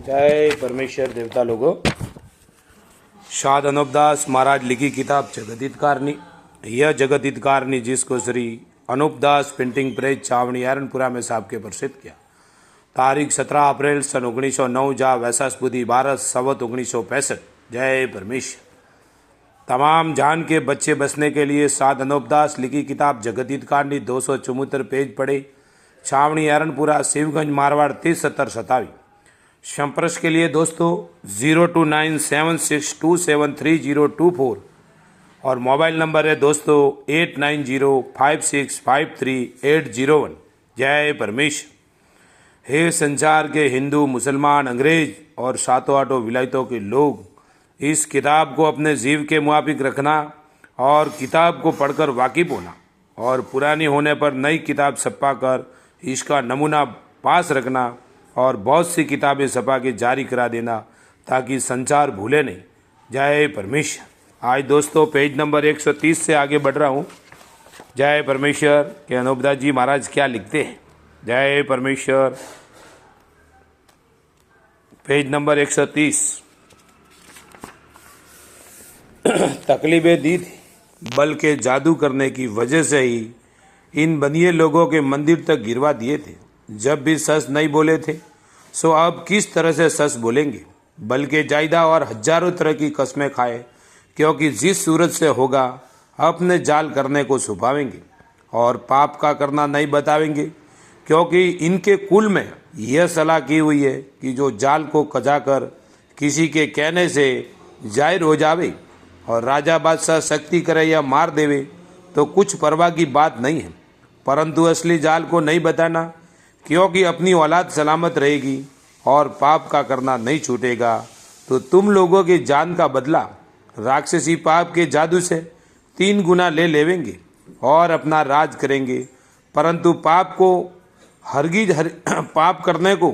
जय परमेश्वर देवता लोगों। शाद अनूपदास महाराज लिखी किताब जगदीतकारनी। यह जगदीतकारनी जिसको श्री अनूपदास प्रिंटिंग प्रेस छावनी एरनपुरा में साहब के प्रसिद्ध किया। तारीख 17 अप्रैल सन 1909 जा वैसाख बुधी 12 संवत 1965। जय परमेश्वर। तमाम जान के बच्चे बसने के लिए साध अनूपदास लिखी किताब जगदीतकारनी 274 पेज पढ़े। छावनी एरनपुरा शिवगंज मारवाड़ 307027। संपर्क के लिए दोस्तों 029762733024 और मोबाइल नंबर है दोस्तों 8905653801। जय परमेश्वर। हे संसार के हिंदू, मुसलमान, अंग्रेज और सातों आठों विलायतों के लोग, इस किताब को अपने जीव के मुआफिक रखना और किताब को पढ़कर वाकिफ होना और पुरानी होने पर नई किताब छपा कर इसका नमूना पास रखना और बहुत सी किताबें छपा के जारी करा देना ताकि संसार भूले नहीं। जय परमेश्वर। आज दोस्तों पेज नंबर 130 से आगे बढ़ रहा हूँ। जय परमेश्वर के अनूपदास जी महाराज क्या लिखते हैं। जय परमेश्वर। Page number 130। तकलीफें दी थी, बल्कि जादू करने की वजह से ही इन बनिए लोगों के मंदिर तक गिरवा दिए थे। जब भी सच नहीं बोले थे सो अब किस तरह से सच बोलेंगे, बल्कि जायदा और हजारों तरह की कस्में खाए, क्योंकि जिस सूरत से होगा अपने जाल करने को छुपावेंगे और पाप का करना नहीं बतावेंगे, क्योंकि इनके कुल में यह सलाह की हुई है कि जो जाल को कजाकर किसी के कहने से जाहिर हो जावे और राजा बादशाह शक्ति करे या मार देवे तो कुछ परवाह की बात नहीं है, परंतु असली जाल को नहीं बताना, क्योंकि अपनी औलाद सलामत रहेगी और पाप का करना नहीं छूटेगा तो तुम लोगों की जान का बदला राक्षसी पाप के जादू से 3 गुना ले लेवेंगे और अपना राज करेंगे। परंतु पाप करने को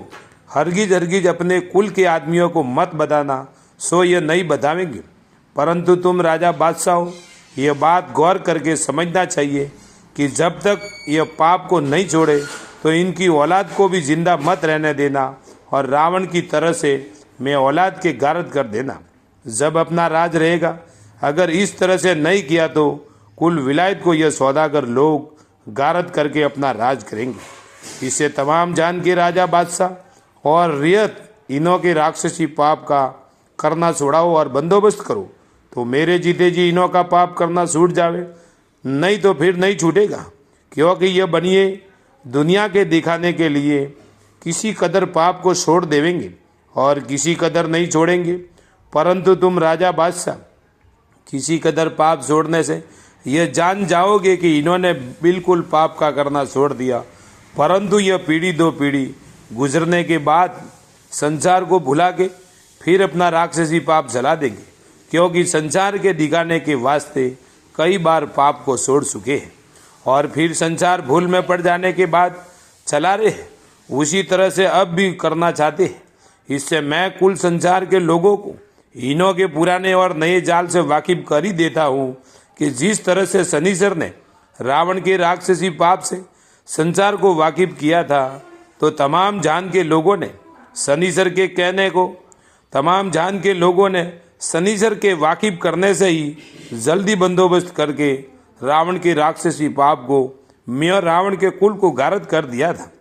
हरगिज अपने कुल के आदमियों को मत बताना, सो ये नहीं बतावेंगे। परंतु तुम राजा बादशाह हो, ये बात गौर करके समझना चाहिए कि जब तक ये पाप को नहीं छोड़े तो इनकी औलाद को भी जिंदा मत रहने देना और रावण की तरह से मैं औलाद के गारद कर देना। जब अपना राज रहेगा, अगर इस तरह से नहीं किया तो कुल विलायत को यह सौदागर लोग गारद करके अपना राज करेंगे। इससे तमाम जान के राजा बादशाह और रियत इनों के राक्षसी पाप का करना छोड़ाओ और बंदोबस्त करो, तो मेरे जीते जी इनों का पाप करना छूट जावे, नहीं तो फिर नहीं छूटेगा। क्योंकि यह बनिए दुनिया के दिखाने के लिए किसी कदर पाप को छोड़ देवेंगे और किसी कदर नहीं छोड़ेंगे। परंतु तुम राजा बादशाह किसी कदर पाप छोड़ने से यह जान जाओगे कि इन्होंने बिल्कुल पाप का करना छोड़ दिया, परंतु यह पीढ़ी 2 पीढ़ी गुजरने के बाद संसार को भुला के फिर अपना राक्षसी पाप जला देंगे, क्योंकि संसार के दिखाने के वास्ते कई बार पाप को छोड़ चुके हैं और फिर संसार भूल में पड़ जाने के बाद चला रहे, उसी तरह से अब भी करना चाहते हैं। इससे मैं कुल संसार के लोगों को इनों के पुराने और नए जाल से वाकिफ कर ही देता हूँ कि जिस तरह से शनिश्चर ने रावण के राक्षसी पाप से संसार को वाकिफ किया था, तो तमाम जान के लोगों ने शनिश्चर के कहने को शनिश्चर के वाकिफ करने से ही जल्दी बंदोबस्त करके रावण के राक्षसी पाप को मैं और रावण के कुल को गारद कर दिया था।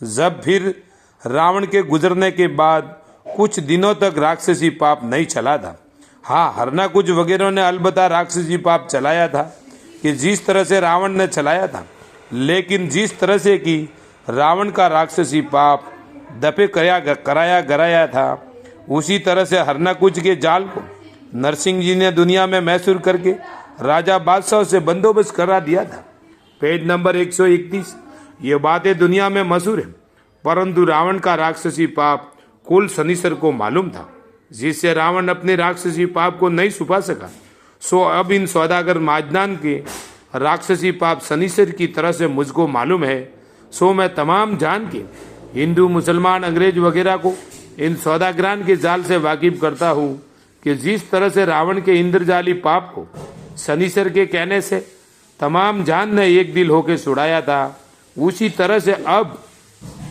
जब फिर रावण के गुजरने के बाद कुछ दिनों तक राक्षसी पाप नहीं चला था। हाँ, हरना कुछ वगैरह ने अलबत्ता राक्षसी पाप चलाया था कि जिस तरह से रावण ने चलाया था, लेकिन जिस तरह से कि रावण का राक्षसी पाप दफे कराया गराया था, उसी तरह से हरना कुछ के जाल को नरसिंह जी ने दुनिया में मैसूर करके राजा बादशाह से बंदोबस्त करा दिया था। Page number 131। ये बातें दुनिया में मशहूर है, परंतु रावण का राक्षसी पाप कुल शनिश्चर को मालूम था, जिससे रावण अपने राक्षसी पाप को नहीं छुपा सका। सो अब इन सौदागर माजनान के राक्षसी पाप शनिश्चर की तरह से मुझको मालूम है। सो मैं तमाम जान के हिंदू, मुसलमान, अंग्रेज वगैरह को इन सौदागरान के जाल से वाकिफ करता हूँ कि जिस तरह से रावण के इंद्रजाली पाप को शनिश्चर के कहने से तमाम जान ने एक दिल होकर छुड़ाया था, उसी तरह से अब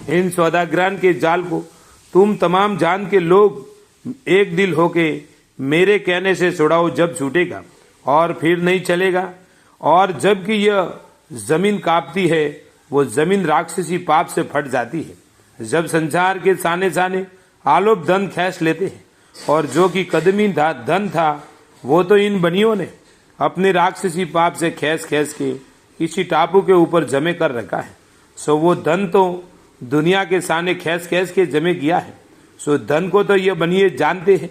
इन सौदागरान के जाल को तुम तमाम जान के लोग एक दिल होके मेरे कहने से छुड़ाओ जब छूटेगा और फिर नहीं चलेगा। और जबकि यह जमीन कांपती है, वो जमीन राक्षसी पाप से फट जाती है। जब संसार के साने साने आलोप धन खींच लेते हैं, और जो कि कदमी धन था वो तो इन बनियों ने अपने राक्षसी पाप से खींच खींच के किसी टापू के ऊपर जमे कर रखा है। सो वो धन तो दुनिया के साने खींच खींच के जमे किया है। सो धन को तो ये बनिए जानते हैं।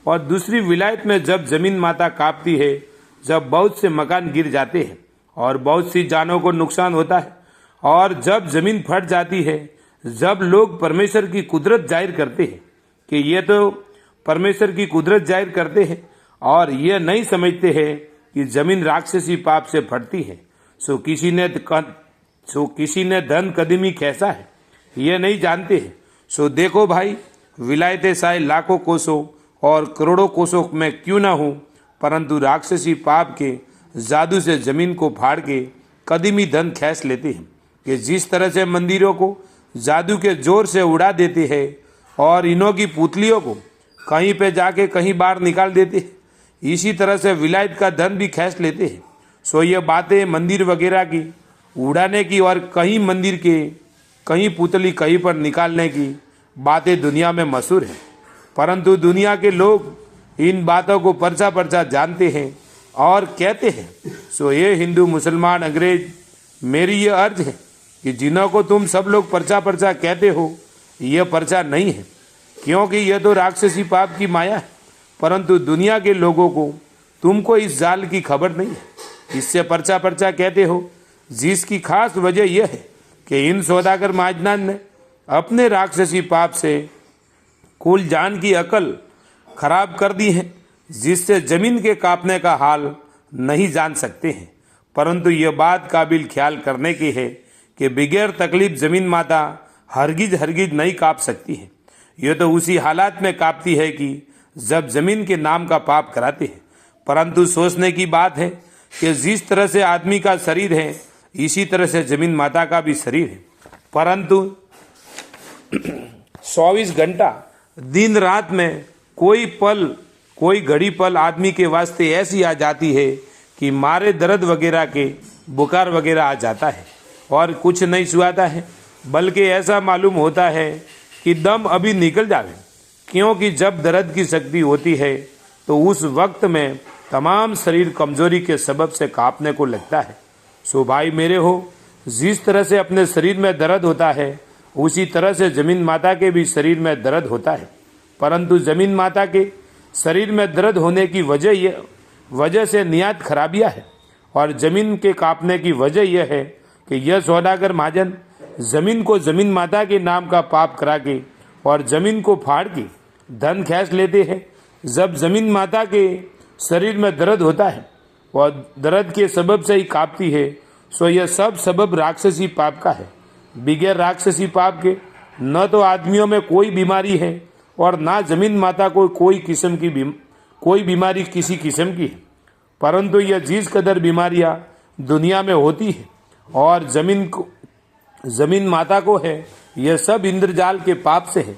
और दूसरी विलायत में जब जमीन माता कांपती है, जब बहुत से मकान गिर जाते हैं और बहुत सी जानों को नुकसान होता है, और जब जमीन फट जाती है, जब लोग परमेश्वर की कुदरत जाहिर करते हैं कि ये तो परमेश्वर की कुदरत जाहिर करते हैं और ये नहीं समझते हैं कि जमीन राक्षसी पाप से फटती है। सो किसी ने धन कदमी कैसा है ये नहीं जानते हैं। सो देखो भाई, विलायतें चाहे लाखों कोसों और करोड़ों कोसों में क्यों ना हो, परंतु राक्षसी पाप के जादू से जमीन को फाड़ के कदमी धन खींच लेते हैं। कि जिस तरह से मंदिरों को जादू के जोर से उड़ा देते हैं और इनों की पुतलियों को कहीं पे जाके कहीं बाहर निकाल देते हैं, इसी तरह से विलायत का धन भी खींच लेते हैं। सो ये बातें मंदिर वगैरह की उड़ाने की और कहीं मंदिर के कहीं पुतली कहीं पर निकालने की बातें दुनिया में मशहूर है, परंतु दुनिया के लोग इन बातों को परचा परचा जानते हैं और कहते हैं। सो ये हिंदू मुसलमान अंग्रेज, मेरी ये अर्ज है कि जिन्हों को तुम सब लोग परचा परचा कहते हो, यह परचा नहीं है, क्योंकि यह तो राक्षसी पाप की माया है, परंतु दुनिया के लोगों को तुमको इस जाल की खबर नहीं है। इससे परचा परचा कहते हो, जिसकी खास वजह यह है कि इन सौदागर महाजनान ने अपने राक्षसी पाप से कुल जान की अकल खराब कर दी है, जिससे जमीन के कांपने का हाल नहीं जान सकते हैं। परंतु यह बात काबिल ख्याल करने की है कि बगैर तकलीफ जमीन माता हरगिज हरगिज नहीं कांप सकती है। यह तो उसी हालात में कांपती है कि जब जमीन के नाम का पाप कराते हैं। परंतु सोचने की बात है कि जिस तरह से आदमी का शरीर है, इसी तरह से जमीन माता का भी शरीर है, परंतु 24 घंटा दिन रात में कोई घड़ी पल आदमी के वास्ते ऐसी आ जाती है कि मारे दर्द वगैरह के बुखार वगैरह आ जाता है और कुछ नहीं सुहाता है, बल्कि ऐसा मालूम होता है कि दम अभी निकल जावे। क्योंकि जब दर्द की शक्ति होती है तो उस वक्त में तमाम शरीर कमजोरी के सबब से कांपने को लगता है। सो भाई मेरे हो, जिस तरह से अपने शरीर में दर्द होता है, उसी तरह से जमीन माता के भी शरीर में दर्द होता है। परंतु जमीन माता के शरीर में दर्द होने की वजह से नियत खराबियाँ है, और जमीन के कांपने की वजह यह है कि यह सौदागर महाजन जमीन को जमीन माता के नाम का पाप करा के और जमीन को फाड़ के धन खींच लेते हैं। जब जमीन माता के शरीर में दर्द होता है और दर्द के सबब से ही कांपती है, सो यह सब सबब राक्षसी पाप का है। बगैर राक्षसी पाप के न तो आदमियों में कोई बीमारी है और ना जमीन माता को कोई बीमारी किसी किस्म की है, परंतु यह जिस कदर बीमारियां दुनिया में होती है और जमीन माता को है, यह सब इंद्रजाल के पाप से है।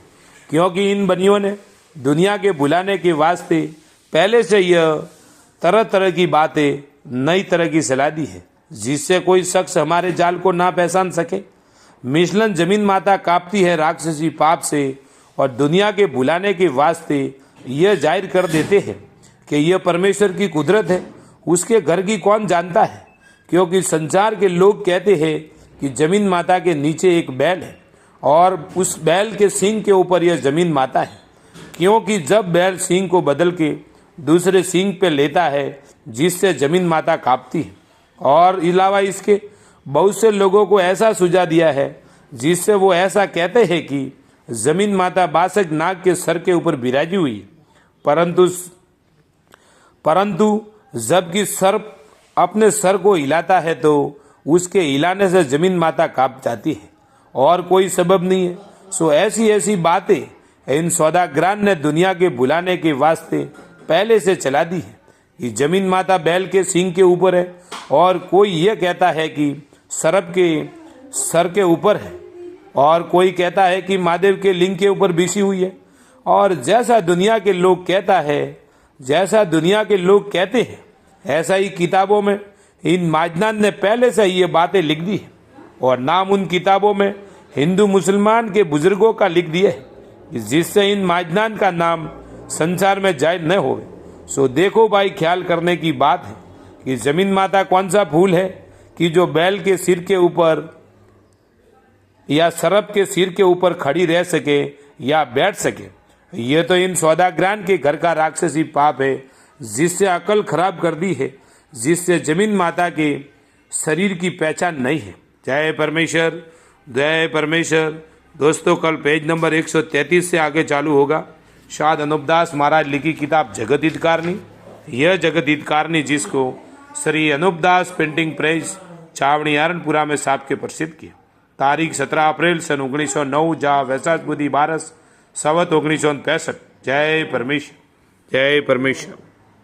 क्योंकि इन बनियों ने दुनिया के बुलाने के वास्ते पहले से यह तरह तरह की बातें नई तरह की सलाह दी है, जिससे कोई शख्स हमारे जाल को ना पहचान सके। मिशलन जमीन माता कांपती है राक्षसी पाप से और दुनिया के बुलाने के वास्ते यह जाहिर कर देते हैं कि यह परमेश्वर की कुदरत है। उसके घर की कौन जानता है, क्योंकि संसार के लोग कहते हैं कि जमीन माता के नीचे एक बैल है और उस बैल के सींग के ऊपर यह जमीन माता है। क्योंकि जब बैल सींग को बदल के दूसरे सींग पे लेता है, जिससे जमीन माता कांपती है। और अलावा इसके बहुत से लोगों को ऐसा सुझा दिया है, जिससे वो ऐसा कहते हैं कि जमीन माता बासक नाग के सर के ऊपर बिराजी हुई, परंतु जबकि सर्प अपने सर को हिलाता है तो उसके हिलाने से जमीन माता कांप जाती है और कोई सबब नहीं है। सो ऐसी बातें इन सौदागरान ने दुनिया के बुलाने के वास्ते पहले से चला दी है कि जमीन माता बैल के सींग के ऊपर है, और कोई यह कहता है कि सर्प के सर के ऊपर है, और कोई कहता है कि महादेव के लिंग के ऊपर बीसी हुई है। और जैसा दुनिया के लोग कहते हैं ऐसा ही किताबों में इन माजनान ने पहले से ही ये बातें लिख दी है और नाम उन किताबों में हिंदू मुसलमान के बुजुर्गों का लिख दिया है, जिससे इन माजनान का नाम संसार में जाहिर न हो। सो देखो भाई, ख्याल करने की बात है कि जमीन माता कौन सा फूल है कि जो बैल के सिर के ऊपर या सरप के सिर के ऊपर खड़ी रह सके या बैठ सके। ये तो इन सौदाग्रान के घर का राक्षसी पाप है, जिससे अकल खराब कर दी है, जिससे जमीन माता के शरीर की पहचान नहीं है। जय परमेश्वर, जय परमेश्वर। दोस्तों, कल पेज नंबर 133 से आगे चालू होगा। शायद अनूपदास महाराज लिखी किताब जगत हितकारनी। यह जगत हितकारनी जिसको श्री अनूपदास प्रिंटिंग प्रेस छावनी आरणपुरा में साप के प्रसिद्ध किया। तारीख 17 अप्रैल सन 1909 जहाँ वैसाख बुद्धि 12 संवत 1965। जय परमेश्वर, जय परमेश्वर।